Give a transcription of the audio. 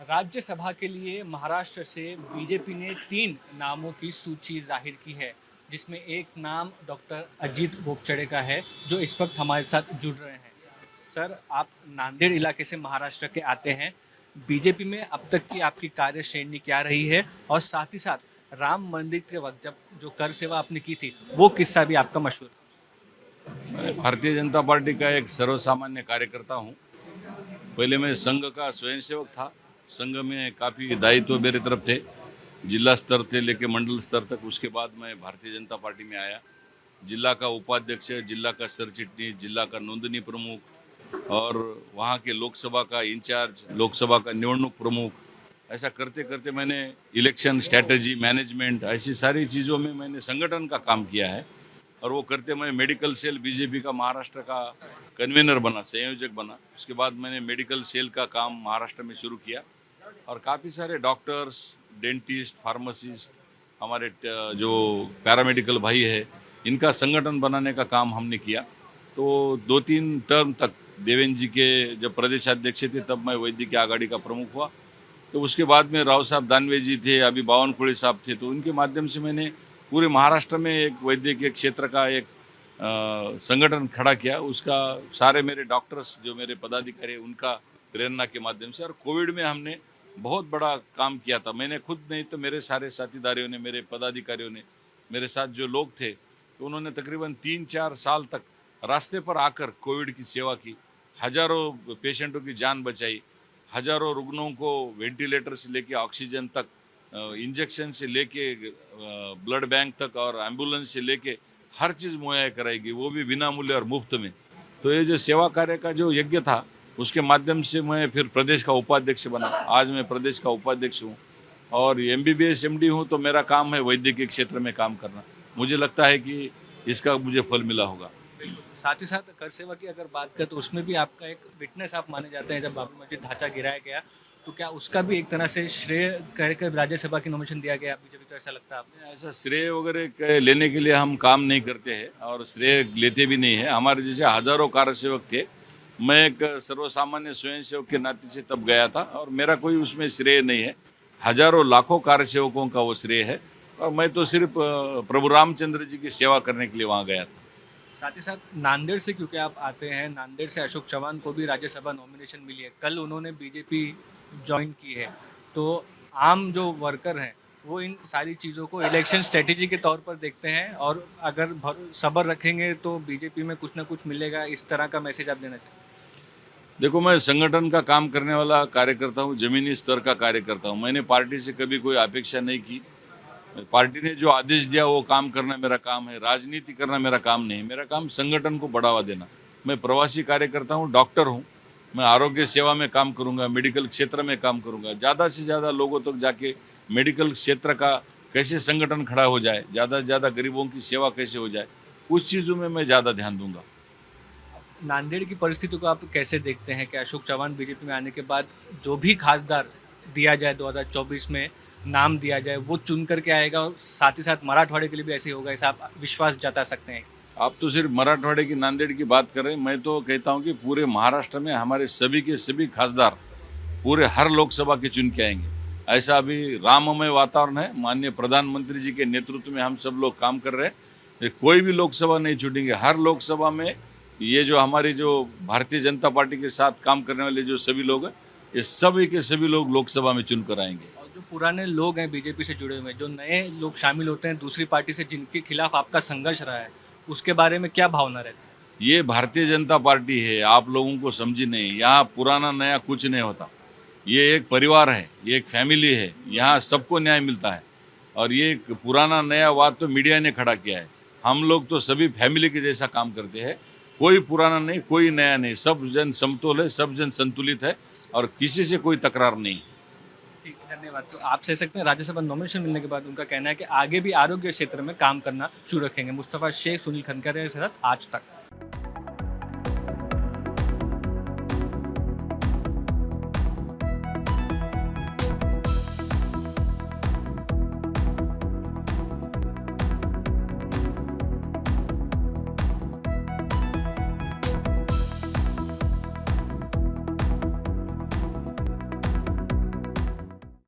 राज्यसभा के लिए महाराष्ट्र से बीजेपी ने 3 नामों की सूची जाहिर की है, जिसमें एक नाम डॉक्टर अजीत बोपचड़े का है, जो इस वक्त हमारे साथ जुड़ रहे हैं। सर, आप नांदेड़ इलाके से महाराष्ट्र के आते हैं। बीजेपी में अब तक की आपकी कार्यश्रेणी क्या रही है, और साथ ही साथ राम मंदिर के वक्त जब जो कर सेवा आपने की थी, वो किस्सा भी आपका मशहूर। मैं भारतीय जनता पार्टी का एक सर्वसामान्य कार्यकर्ता हूँ। पहले मैं संघ का स्वयंसेवक था। संघ में काफ़ी दायित्व मेरे तरफ थे, जिला स्तर से लेके मंडल स्तर तक। उसके बाद मैं भारतीय जनता पार्टी में आया। जिला का उपाध्यक्ष, जिला का सरचिटनी, जिला का नोंदनी प्रमुख और वहाँ के लोकसभा का इंचार्ज, लोकसभा का निवडणूक प्रमुख, ऐसा करते करते मैंने इलेक्शन स्ट्रैटेजी मैनेजमेंट ऐसी सारी चीज़ों में मैंने संगठन का काम किया है। और वो करते मैं मेडिकल सेल बीजेपी का महाराष्ट्र का कन्वीनर बना, संयोजक बना। उसके बाद मैंने मेडिकल सेल का काम महाराष्ट्र में शुरू किया और काफ़ी सारे डॉक्टर्स, डेंटिस्ट, फार्मासिस्ट, हमारे जो पैरामेडिकल भाई है, इनका संगठन बनाने का काम हमने किया। तो 2-3 टर्म तक देवेंद्र जी के जब प्रदेशाध्यक्ष थे तब मैं वैद्य आघाड़ी का प्रमुख हुआ। तो उसके बाद में राव साहब दानवे जी थे, अभी बावनकुळे साहब थे, तो उनके माध्यम से मैंने पूरे महाराष्ट्र में एक वैद्यकीय क्षेत्र का एक संगठन खड़ा किया। उसका सारे मेरे डॉक्टर्स जो मेरे पदाधिकारी उनका प्रेरणा के माध्यम से। और कोविड में हमने बहुत बड़ा काम किया था। मैंने खुद नहीं तो मेरे सारे साथीदारियों ने, मेरे पदाधिकारियों ने, मेरे साथ जो लोग थे, तो उन्होंने तकरीबन 3-4 साल तक रास्ते पर आकर कोविड की सेवा की। हजारों पेशेंटों की जान बचाई, हजारों रुग्णों को वेंटिलेटर से लेके ऑक्सीजन तक, इंजेक्शन से लेके ब्लड बैंक तक और एम्बुलेंस से लेके हर चीज़ मुहैया कराएगी, वो भी बिना मूल्य और मुफ्त में। तो ये जो सेवा कार्य का जो यज्ञ था, उसके माध्यम से मैं फिर प्रदेश का उपाध्यक्ष बना। आज मैं प्रदेश का उपाध्यक्ष हूँ और MBBS MD हूँ। तो मेरा काम है वैद्यकीय क्षेत्र में काम करना। मुझे लगता है कि इसका मुझे फल मिला होगा। साथ ही साथ कर सेवा की अगर बात करें तो उसमें भी आपका एक विटनेस आप माने जाते हैं। जब बाबरी मस्जिद ढांचा गिराया गया, तो क्या उसका भी एक तरह से श्रेय कहकर राज्यसभा की नॉमिनेशन दिया गया बीजेपी को, ऐसा लगता है आपने? ऐसा श्रेय वगैरह लेने के लिए हम काम नहीं करते हैं और श्रेय लेते भी नहीं है। हमारे जैसे हजारों कार्यसेवक थे, मैं एक सर्वसामान्य स्वयंसेवक के नाते से तब गया था और मेरा कोई उसमें श्रेय नहीं है। हजारों लाखों कार्यसेवकों का वो श्रेय है और मैं तो सिर्फ प्रभु रामचंद्र जी की सेवा करने के लिए वहाँ गया था। साथ ही साथ नांदेड़ से क्योंकि आप आते हैं, नांदेड़ से अशोक चौहान को भी राज्यसभा नॉमिनेशन मिली है। कल उन्होंने बीजेपी ज्वाइन की है। तो आम जो वर्कर हैं वो इन सारी चीज़ों को इलेक्शन स्ट्रेटेजी के तौर पर देखते हैं, और अगर सब्र रखेंगे तो बीजेपी में कुछ ना कुछ मिलेगा, इस तरह का मैसेज आप देना चाहिए। देखो, मैं संगठन का काम करने वाला कार्यकर्ता हूँ, जमीनी स्तर का कार्यकर्ता हूँ। मैंने पार्टी से कभी कोई अपेक्षा नहीं की। पार्टी ने जो आदेश दिया वो काम करना मेरा काम है। राजनीति करना मेरा काम नहीं। मेरा काम संगठन को बढ़ावा देना। मैं प्रवासी कार्यकर्ता हूँ, डॉक्टर हूँ। मैं आरोग्य सेवा में काम करूँगा, मेडिकल क्षेत्र में काम करूँगा। ज़्यादा से ज़्यादा लोगों तक जाके मेडिकल क्षेत्र का कैसे संगठन खड़ा हो जाए, ज़्यादा से ज़्यादा गरीबों की सेवा कैसे हो जाए, उस चीज़ों में मैं ज़्यादा ध्यान दूंगा। नांदेड़ की परिस्थिति को आप कैसे देखते हैं कि अशोक चौहान बीजेपी में आने के बाद जो भी खासदार दिया जाए 2024 में नाम दिया जाए, वो चुन करके आएगा, और साथ ही साथ मराठवाड़े के लिए भी ऐसे ही होगा, ऐसा आप विश्वास जता सकते हैं? आप तो सिर्फ मराठवाड़े की, नांदेड़ की बात कर रहे हैं। मैं तो कहता हूं कि पूरे महाराष्ट्र में हमारे सभी के सभी खासदार पूरे हर लोकसभा के चुन के आएंगे। ऐसा अभी राममय वातावरण है। माननीय प्रधानमंत्री जी के नेतृत्व में हम सब लोग काम कर रहे हैं। कोई भी लोकसभा नहीं छूटेंगे। हर लोकसभा में ये जो हमारी जो भारतीय जनता पार्टी के साथ काम करने वाले जो सभी लोग हैं, ये सभी के सभी लोग लोकसभा में चुन कर आएंगे। और जो पुराने लोग हैं बीजेपी से जुड़े हुए, जो नए लोग शामिल होते हैं दूसरी पार्टी से, जिनके खिलाफ आपका संघर्ष रहा है, उसके बारे में क्या भावना रहती है? ये भारतीय जनता पार्टी है, आप लोगों को समझी नहीं। यहाँ पुराना नया कुछ नहीं होता। ये एक परिवार है, ये एक फैमिली है। यहाँ सबको न्याय मिलता है। और ये एक पुराना नया बात तो मीडिया ने खड़ा किया है। हम लोग तो सभी फैमिली के जैसा काम करते हैं। कोई पुराना नहीं, कोई नया नहीं। सब जन समतोल है, सब जन संतुलित है और किसी से कोई तकरार नहीं। ठीक है, धन्यवाद। तो आप कह सकते हैं राज्यसभा नॉमिनेशन मिलने के बाद उनका कहना है कि आगे भी आरोग्य क्षेत्र में काम करना शुरू रखेंगे। मुस्तफा शेख, सुनील खनकर के साथ आज तक।